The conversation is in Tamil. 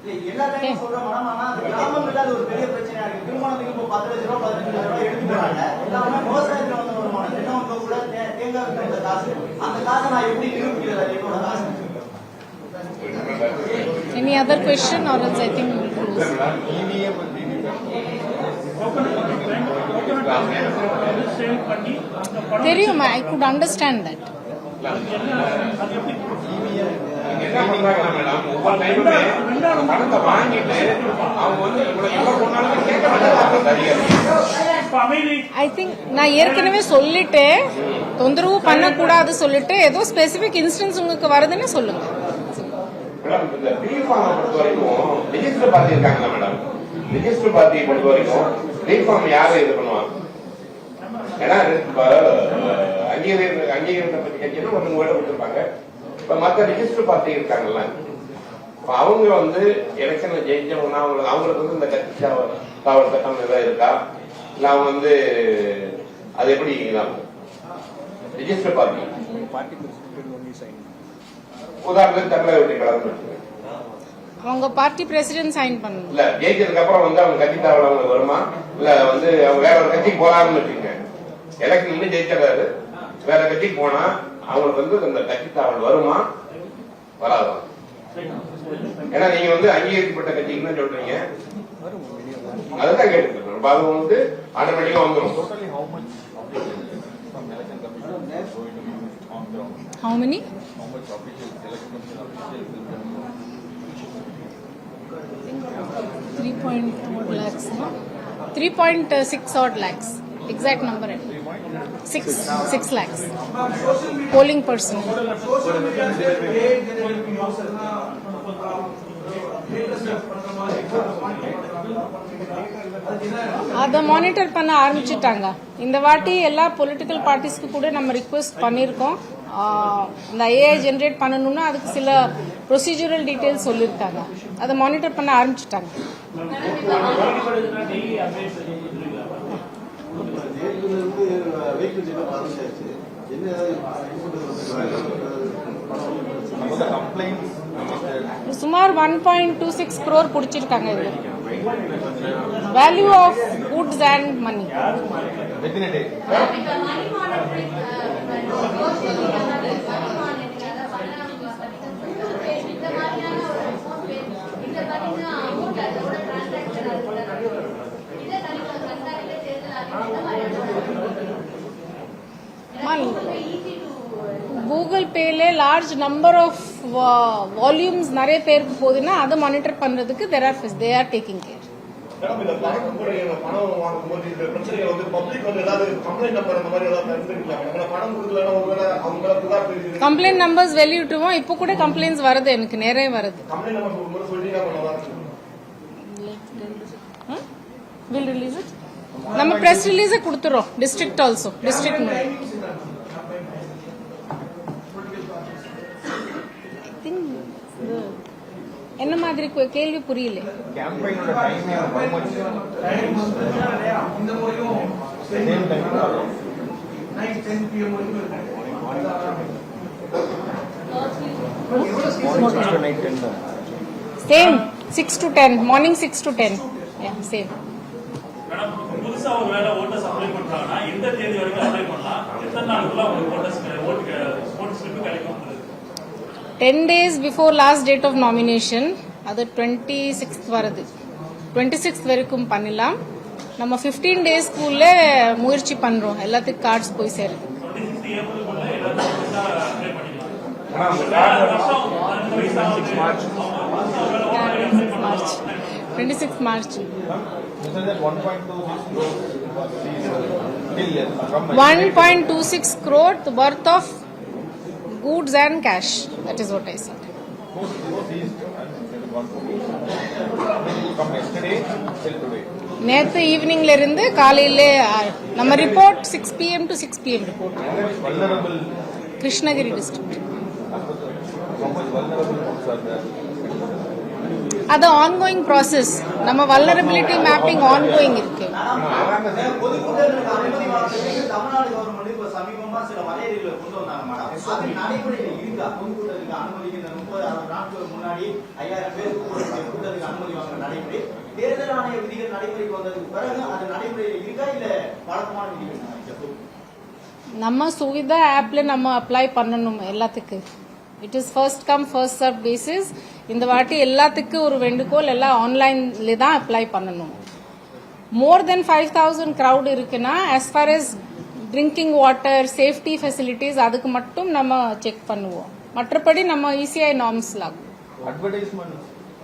Any other question or else I think we will close. தெரியும், I could understand that. என்ன பண்றாங்க மேடம், ஒவ்வொரு டைமுமே பணத்தை வாங்கிட்டு அவங்க வந்து எவ்வளவு கொண்டாலும் கேட்க மாட்டாங்க. ஐ திங்க் நான் ஏற்கனவே சொல்லிட்டு தொந்தரவு பண்ணக்கூடாது சொல்லிட்டு ஏதோ ஸ்பெசிபிக் இன்ஸ்டன்ஸ் உங்களுக்கு வருதுன்னு சொல்லுங்க. மேடம் இந்த ரீஃபார்மை பொறுத்த வரைக்கும் ரிஜிஸ்டர் பார்ட்டி இருக்காங்களா மேடம், ரிஜிஸ்டர் பார்ட்டியை பொறுத்த வரைக்கும் ரீஃபார்ம் யாரும் இது பண்ணுவாங்க? ஏன்னா அங்கீகரிக்கப்பட்ட கட்சியில ஒன்று கூட விட்டுருப்பாங்க. இப்ப மற்ற ரிஜிஸ்டர் பார்ட்டி இருக்காங்கல்ல, இப்ப அவங்க வந்து எலெக்ஷன்ல ஜெயிச்சவங்கன்னா அவங்களுக்கு வந்து இந்த கட்சி தாவல் சட்டம் ஏதாவது இருக்கா, இல்ல அவங்க வந்து அது எப்படி ரிஜிஸ்டர் பார்ட்டி உதாரணத்துக்கு தமிழக வெற்றி கழகம் அவங்க பார்ட்டி பிரசிடென்ட் சைன் பண்ணணும். இல்ல ஜெயிச்சதுக்கு அப்புறம் வந்து அவங்க கட்சி தாவல் அவங்களுக்கு வருமா, இல்ல வந்து அவங்க வேற ஒரு கட்சிக்கு போறாங்கன்னு வச்சுக்கோங்க. எலெக்ஷன் இன்னும் ஜெயிச்சாரு, வேற கட்சிக்கு போனா அவங்களுக்கு வந்து அந்த கட்சி தாவல் வருமா வராதா? ஏன்னா நீங்க வந்து அங்கீகரிக்கப்பட்ட கட்சிக்கு தான் சொல்றீங்க, அதுதான் கேட்டு அது வந்து ஆட்டோமேட்டிக்கா வந்துடும். How many? 3.2 lakhs, no? 3.6 odd lakhs. Exact number. 6 lakhs. Polling person. அதை மானிட்டர் பண்ண ஆரம்பிச்சுட்டாங்க. இந்த வாட்டி எல்லா பொலிட்டிக்கல் பார்ட்டிஸ்க்கு கூட நம்ம ரிக்வெஸ்ட் பண்ணியிருக்கோம். இந்த ஐஏ ஜென்ரேட் பண்ணணும்னா அதுக்கு சில ப்ரொசீஜரல் டீட்டெயில்ஸ் சொல்லியிருக்காங்க. அதை மானிட்டர் பண்ண ஆரம்பிச்சுட்டாங்க. சுமார் 1.26 crore பிடிச்சிருக்காங்க. இது value of goods and money. Google பேல லார்ஜ் நம்பர் ஆஃப் வால்யூம்ஸ் நிறைய பேருக்கு போகுதுன்னா அதை மானிட்டர் பண்றதுக்கு they are taking care. Complaint numbers வெளியிட்டுவோம். இப்போ கூட கம்ப்ளைண்ட்ஸ் வருது, எனக்கு நிறைய வருது. Will release it. நம்ம பிரஸ் ரிலீஸ் கொடுத்துறோம். டிஸ்ட்ரிக்ட் ஆல்சோ டிஸ்ட்ரிக்ட் என்ன மாதிரி கேள்வி புரியல. Same 6 to 10 morning 6 to 10 same. புதுசா ஒரு வேலை ஓட்டர்ஸ் அப்ளை பண்றாங்கன்னா எந்த தேதி வரைக்கும் அப்ளை பண்ணலாம், எத்தனை நாளுக்குள்ள உங்களுக்கு ஓட்டு ஸ்லிப் கிடைக்கும்? 10 days before last date of nomination. அது 26th வருது. 26th வரைக்கும் பண்ணலாம். நம்ம 15 daysக்குள்ள முயற்சி பண்றோம் எல்லாத்துக்கும் கார்ட்ஸ் போய் சேருது. 26 March. 1.26 crore worth of goods and cash. That is what I said. நேற்று ஈவினிங்ல இருந்து காலையில நம்ம report 6 PM to 6 PM report. Krishnagiri district. அது ஆன்கோயிங் ப்ராசஸ். நம்ம வல்னரபிலிட்டி மேப்பிங் ஆன்கோயிங் இருக்கு. நடைமுறை. தேர்தல் ஆணைய விதிகள் நடைமுறைக்கு வந்ததுக்கு பிறகு அது நடைமுறையில் இருக்கா இல்ல வழக்கமான விதிகள்? நம்ம சுவிதா ஆப்ல நம்ம அப்ளை பண்ணணும் எல்லாத்துக்கு. It is first come first serve basis. இந்த வாட்டி எல்லாத்துக்கும் ஒரு வேண்டுகோள், எல்லாம் ஆன்லைன்ல தான் அப்ளை பண்ணணும். மோர் தென் 5000 crowd இருக்குன்னா as far as drinking water, safety facilities அதுக்கு மட்டும் நம்ம செக் பண்ணுவோம். மற்றபடி நம்ம ECI நார்ம்ஸ் லாகும். அட்வர்டைஸ்மெண்ட்